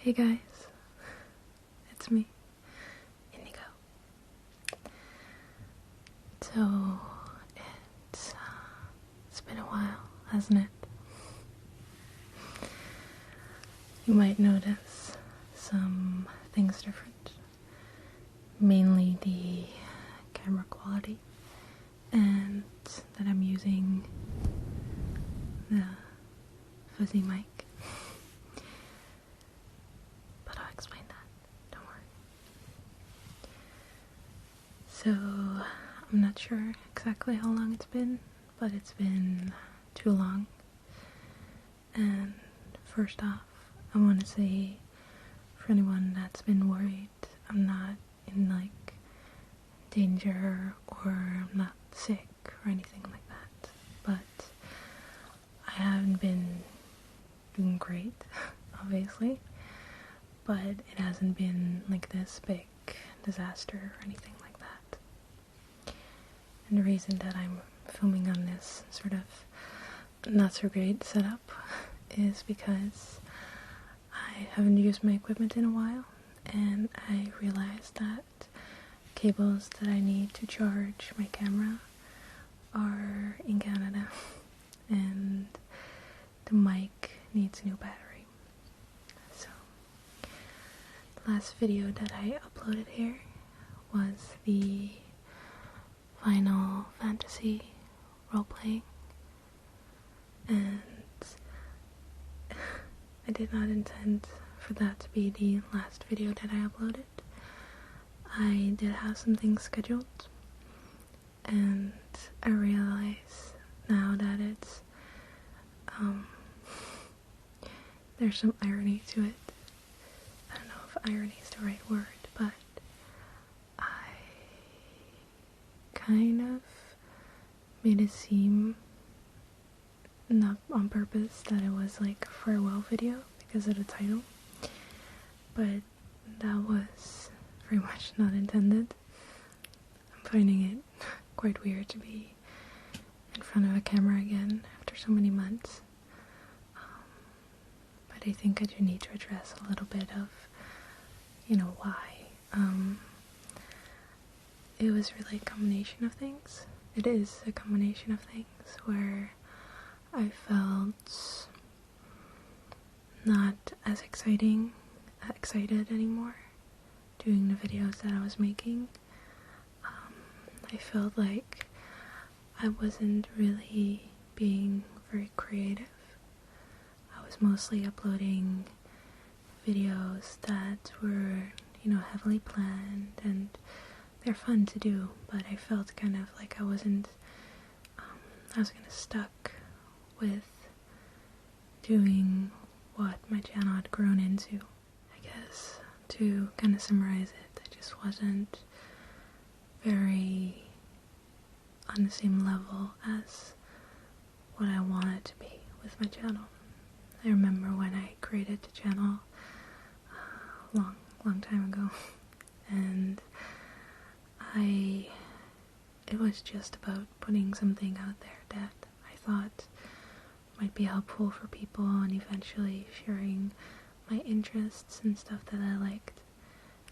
Hey guys, it's me, Indigo. So, it's been a while, hasn't it? You might notice some things different. Mainly the camera quality, and that I'm using the fuzzy mic. But I'll explain that, don't worry. So, I'm not sure exactly how long it's been, but it's been too long. And first off, I want to say, for anyone that's been worried, I'm not in danger, or I'm not sick or anything like that, but I haven't been doing great, obviously, but it hasn't been like this big disaster or anything like that. And the reason that I'm filming on this sort of not so great setup is because I haven't used my equipment in a while, and I realized that cables that I need to charge my camera are in Canada, and the mic needs a new battery. So, the last video that I uploaded here was the Final Fantasy role-playing, and I did not intend for that to be the last video that I uploaded. I did have some things scheduled, and I realize now that it's there's some irony to it. I don't know if irony is the right word, but I kind of made it seem, not on purpose, that it was like a farewell video because of the title, but that was very much not intended. I'm finding it quite weird to be in front of a camera again after so many months, but I think I do need to address a little bit of, why. It was really a combination of things. It is a combination of things where I felt not as excited anymore doing the videos that I was making. I felt like I wasn't really being very creative. I was mostly uploading videos that were, heavily planned, and they're fun to do, but I felt kind of like I was kind of stuck with doing what my channel had grown into. I guess, to kind of summarize it, I just wasn't very on the same level as what I wanted to be with my channel. I remember when I created the channel long time ago, and it was just about putting something out there that I thought might be helpful for people, and eventually sharing my interests and stuff that I liked.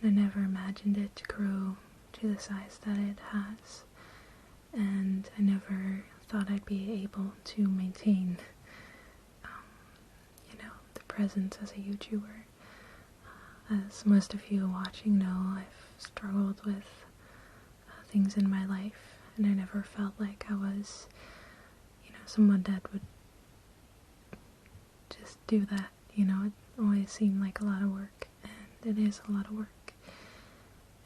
And I never imagined it to grow to the size that it has, and I never thought I'd be able to maintain the presence as a YouTuber. As most of you watching know, I've struggled with things in my life, and I never felt like I was someone that would just do that. It always seemed like a lot of work, and it is a lot of work.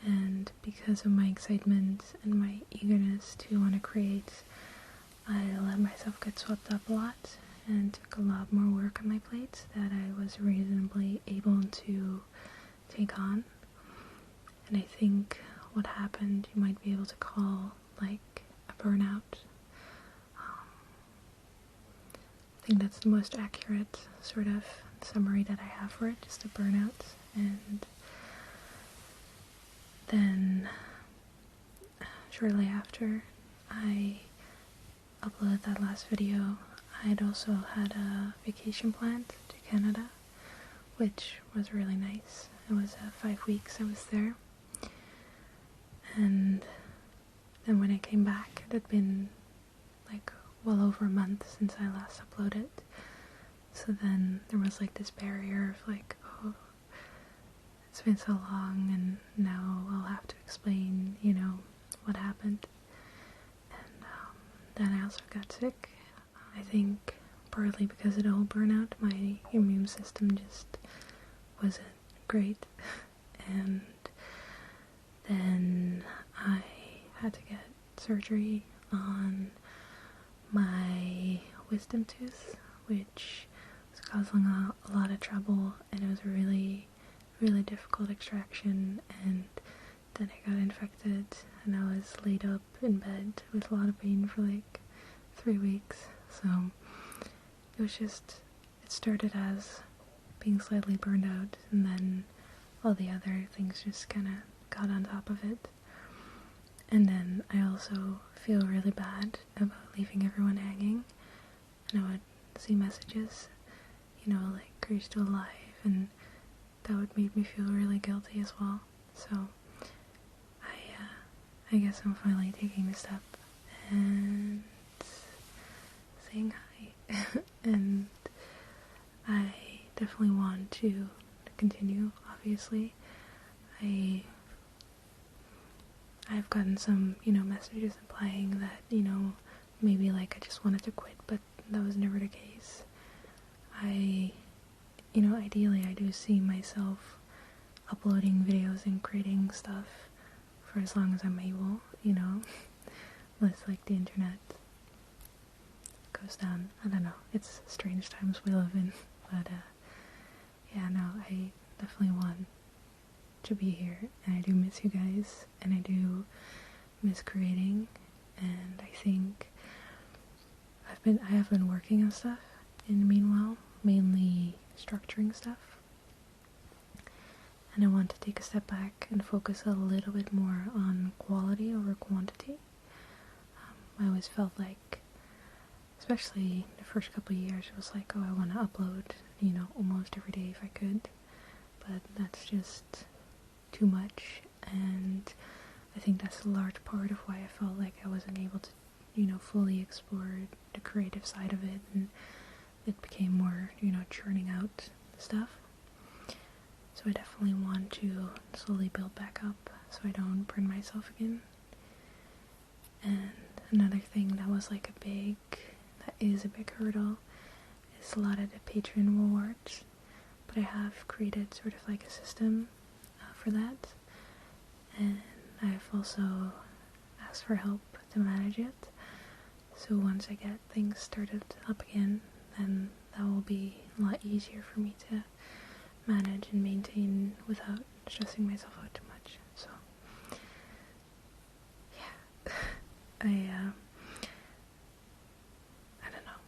And because of my excitement and my eagerness to want to create, I let myself get swept up a lot, and took a lot more work on my plate that I was reasonably able to take on. And I think what happened, you might be able to call like a burnout. I think that's the most accurate sort of summary that I have for it, just a burnout. And then shortly after I uploaded that last video, I had also had a vacation planned to Canada which was really nice. It was 5 weeks I was there. And then when I came back, it had been like well over a month since I last uploaded. So then there was like this barrier of like, oh, it's been so long and now I'll have to explain, you know, what happened. And then I also got sick. I think partly because of the whole burnout, my immune system just wasn't great. And then I had to get surgery on my wisdom tooth, which was causing a lot of trouble, and it was a really, really difficult extraction. And then I got infected, and I was laid up in bed with a lot of pain for like 3 weeks. So it was just, it started as being slightly burned out, and then all the other things just kind of got on top of it. And then I also feel really bad about leaving everyone hanging, and I would see messages, you know, like, are you still alive? And that would make me feel really guilty as well. So I guess I'm finally taking the step and saying hi. And I definitely want to continue, obviously. I've gotten some, you know, messages implying that, you know, maybe like I just wanted to quit, but that was never the case. You know, ideally I do see myself uploading videos and creating stuff for as long as I'm able, you know, unless like the internet goes down. I don't know, it's strange times we live in, but yeah, no, I definitely want to be here, and I do miss you guys, and I do miss creating, and I think I have been working on stuff in the meanwhile, mainly structuring stuff, and I want to take a step back and focus a little bit more on quality over quantity. I always felt like, especially the first couple of years, it was like, oh, I want to upload, you know, almost every day if I could, but that's just too much, and I think that's a large part of why I felt like I wasn't able to, you know, fully explore the creative side of it, and it became more, you know, churning out stuff. So I definitely want to slowly build back up so I don't burn myself again. And another thing that was like that is a big hurdle is a lot of the Patreon rewards, but I have created sort of like a system for that, and I've also asked for help to manage it. So once I get things started up again, then that will be a lot easier for me to manage and maintain without stressing myself out too much. So yeah, I don't know.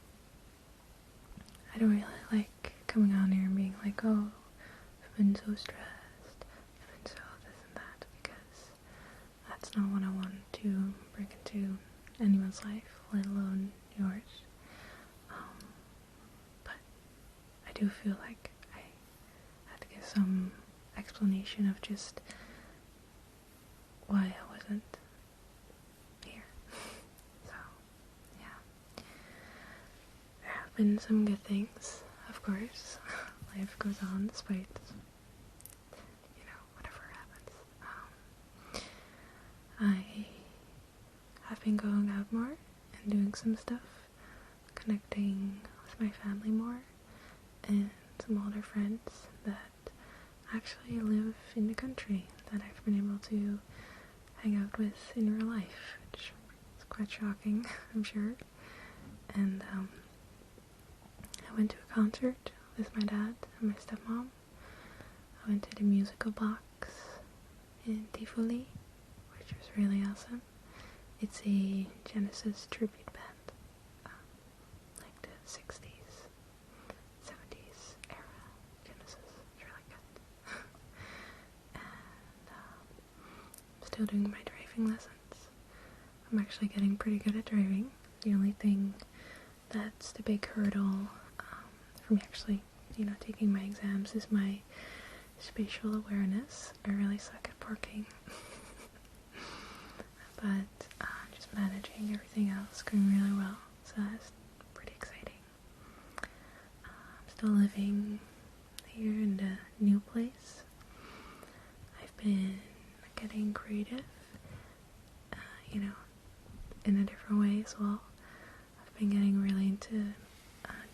I don't really like coming on here and being like, oh, I've been so stressed, I've been so this and that, because that's not what I want to bring into anyone's life, let alone yours. But I do feel like I had to give some explanation of just why I wasn't here. So, yeah. There have been some good things, of course. Life goes on despite, you know, whatever happens. I have been going out more and doing some stuff, connecting with my family more, and some older friends that actually live in the country that I've been able to hang out with in real life, which is quite shocking, I'm sure. And I went to a concert with my dad and my stepmom. I went to the musical box in Tivoli, which was really awesome. It's a Genesis tribute band, like the 60s, 70s era Genesis. It's really good. And I'm still doing my driving lessons. I'm actually getting pretty good at driving. The only thing that's the big hurdle for me, actually, taking my exams is my spatial awareness. I really suck at parking. But just managing everything else going really well, so that's pretty exciting. I'm still living here in the new place. I've been getting creative, in a different way as well. I've been getting really into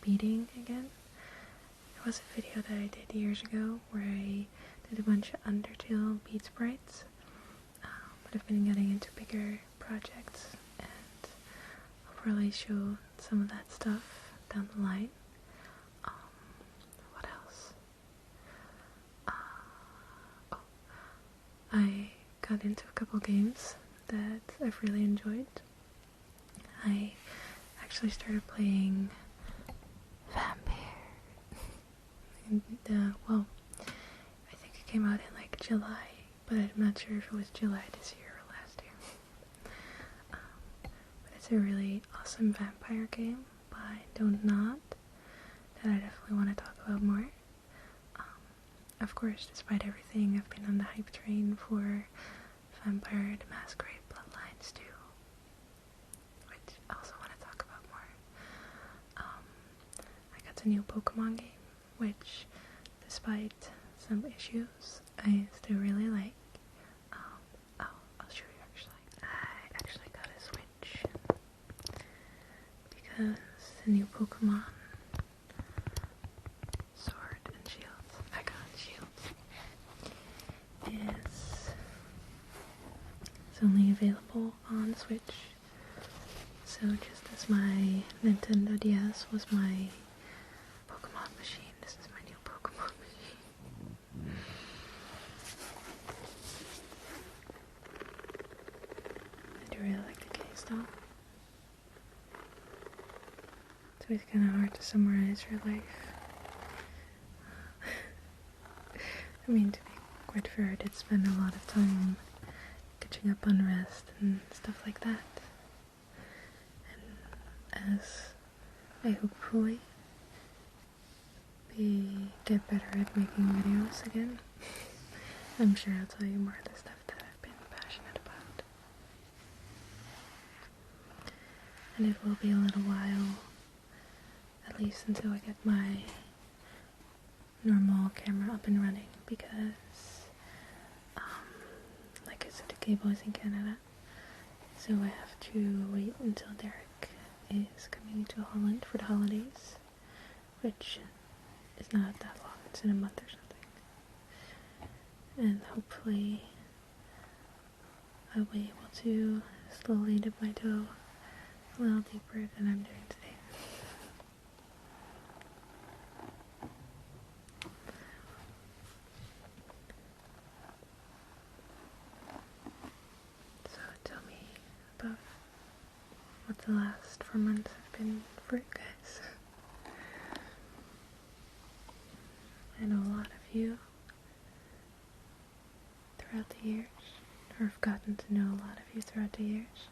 beading again. There was a video that I did years ago where I did a bunch of Undertale bead sprites, but I've been getting into bigger projects, and I'll probably show some of that stuff down the line. What else? I got into a couple games that I've really enjoyed. I actually started playing Vampire. I think it came out in like July, but I'm not sure if it was July this year or last year. But it's a really awesome vampire game by Don't Nod that I definitely want to talk about more. Of course, despite everything, I've been on the hype train for Vampire the Masquerade Bloodlines 2, which I also want to talk about more. I got a new Pokemon game, which, despite some issues, I still really like. I'll show you actually. I actually got a Switch because the new Pokemon Sword and Shield, I got Shield, it's only available on Switch. So just as my Nintendo DS was my Pokemon machine, this is my new Pokemon machine. I do really like the case though. It's always kind of hard to summarize your life. I mean, to be quite fair, I did spend a lot of time catching up on rest and stuff like that. And as I hopefully get better at making videos again, I'm sure I'll tell you more of the stuff that I've been passionate about. And it will be a little while, at least until I get my normal camera up and running, because like I said, the cable is in Canada, so I have to wait until Derek is coming to Holland for the holidays, which is not that long, it's in a month or something, and hopefully I'll be able to slowly dip my toe a little deeper than I'm doing today. So tell me about what the last 4 months have been for you guys. I know a lot of you throughout the years, or have gotten to know a lot of you throughout the years.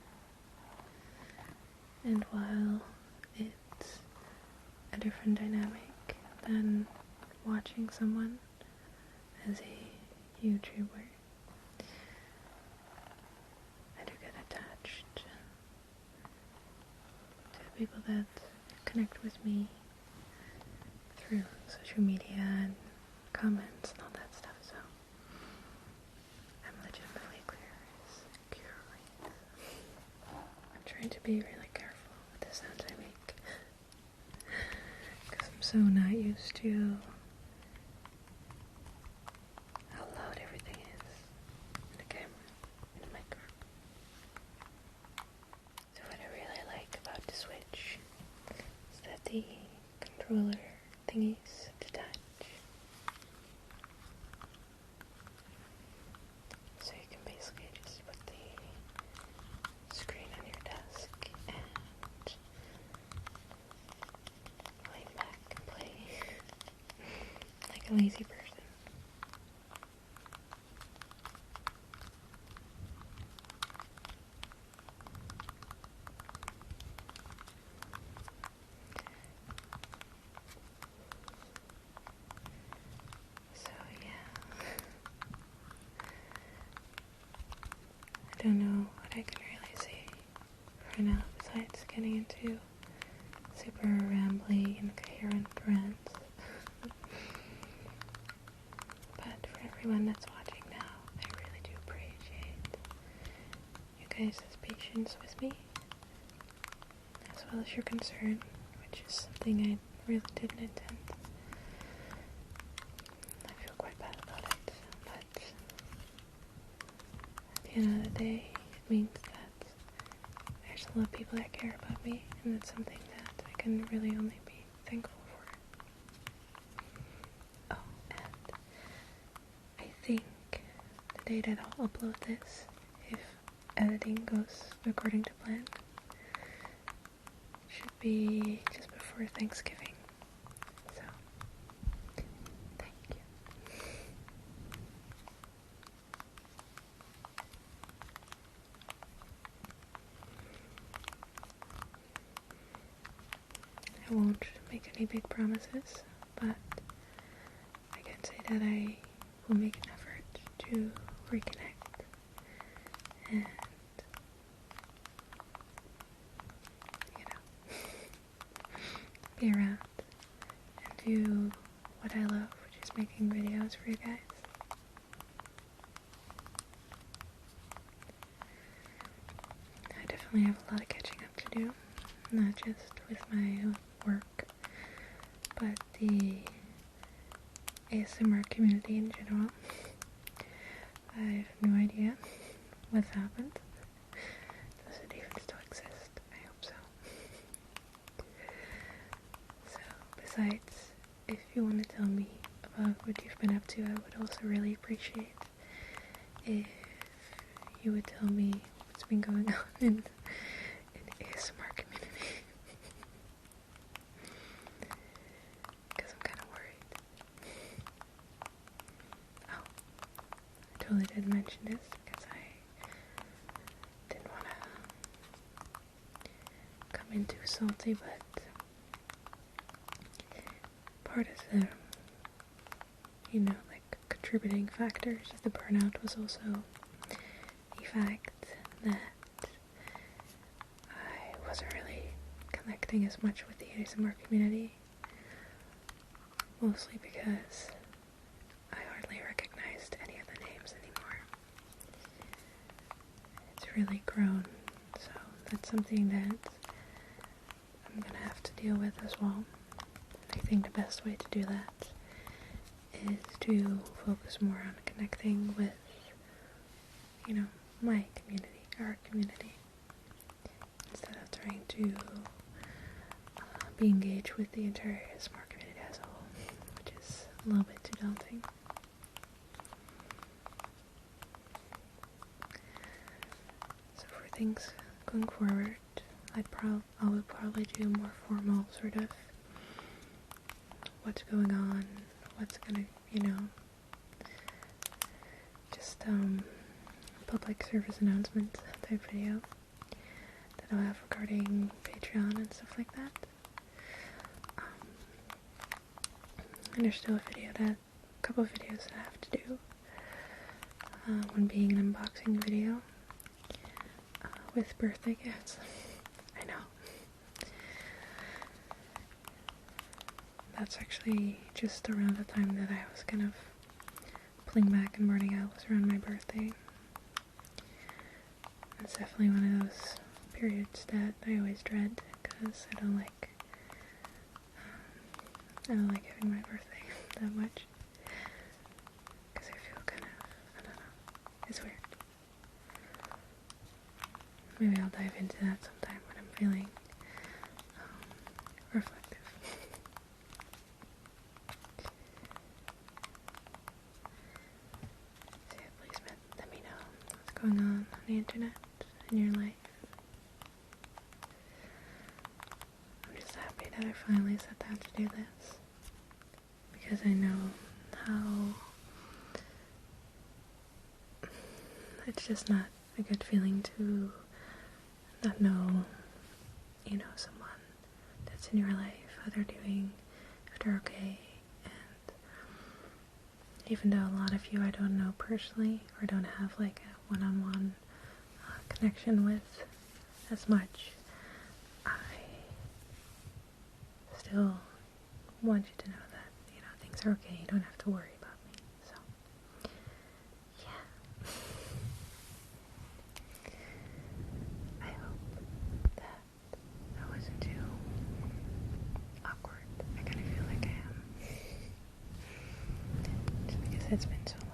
And while it's a different dynamic than watching someone as a YouTuber, I do get attached to the people that connect with me through social media and comments and all that stuff, so I'm legitimately curious. I'm trying to be really careful with the sounds I make, because I'm so not used to how loud everything is in the camera, in the microphone. So what I really like about the Switch is that the controller thingies detach. So you can basically just put the screen on your desk and lean back and play like a lazy person. right now, besides getting into super rambly, incoherent rants. But for everyone that's watching now, I really do appreciate you guys' patience with me, as well as your concern, which is something I really didn't intend. I feel quite bad about it, but at the end of the day, it means that there's a lot of people that care about me, and it's something that I can really only be thankful for. Oh, and I think the day that I'll upload this, if editing goes according to plan, should be just before Thanksgiving. So, thank you. I won't make any big promises, but I can say that I will make an effort to reconnect and, be around and do what I love, which is making videos for you guys. I definitely have a lot of catching up to do, not just with my work, but the ASMR community in general. I have no idea what's happened. Does it even still exist? I hope so. So, besides, if you want to tell me about what you've been up to, I would also really appreciate if you would tell me what's been going on in the ASMR community. Because I'm kind of worried. Oh, I totally didn't mention this because I didn't want to come in too salty, but part of the, contributing factors of the burnout was also the fact that I wasn't really connecting as much with the ASMR community, mostly because I hardly recognized any of the names anymore. It's really grown, so that's something that I'm gonna have to deal with as well. I think the best way to do that is to focus more on connecting with, my community, our community, instead of trying to be engaged with the entire ASMR community as a whole, which is a little bit too daunting. So for things going forward, I would probably do more formal sort of what's going on, what's gonna, just public service announcement type video that I'll have regarding Patreon and stuff like that. And there's still a couple of videos that I have to do. One being an unboxing video with birthday gifts. I know. That's actually just around the time that I was kind of pulling back and burning out, was around my birthday. It's definitely one of those periods that I always dread, because I don't like having my birthday that much, because I feel kind of, I don't know, it's weird. Maybe I'll dive into that sometime when I'm feeling reflective. So yeah, please let me know what's going on the internet, in your life. I'm just happy that I finally sat down to do this, because I know how it's just not a good feeling to not know, someone that's in your life, how they're doing, if they're okay. And even though a lot of you I don't know personally, or don't have like a one-on-one connection with as much, I still want you to know that, things are okay. You don't have to worry about me. So, yeah. I hope that wasn't too awkward. I kind of feel like I am. Just because it's been so long.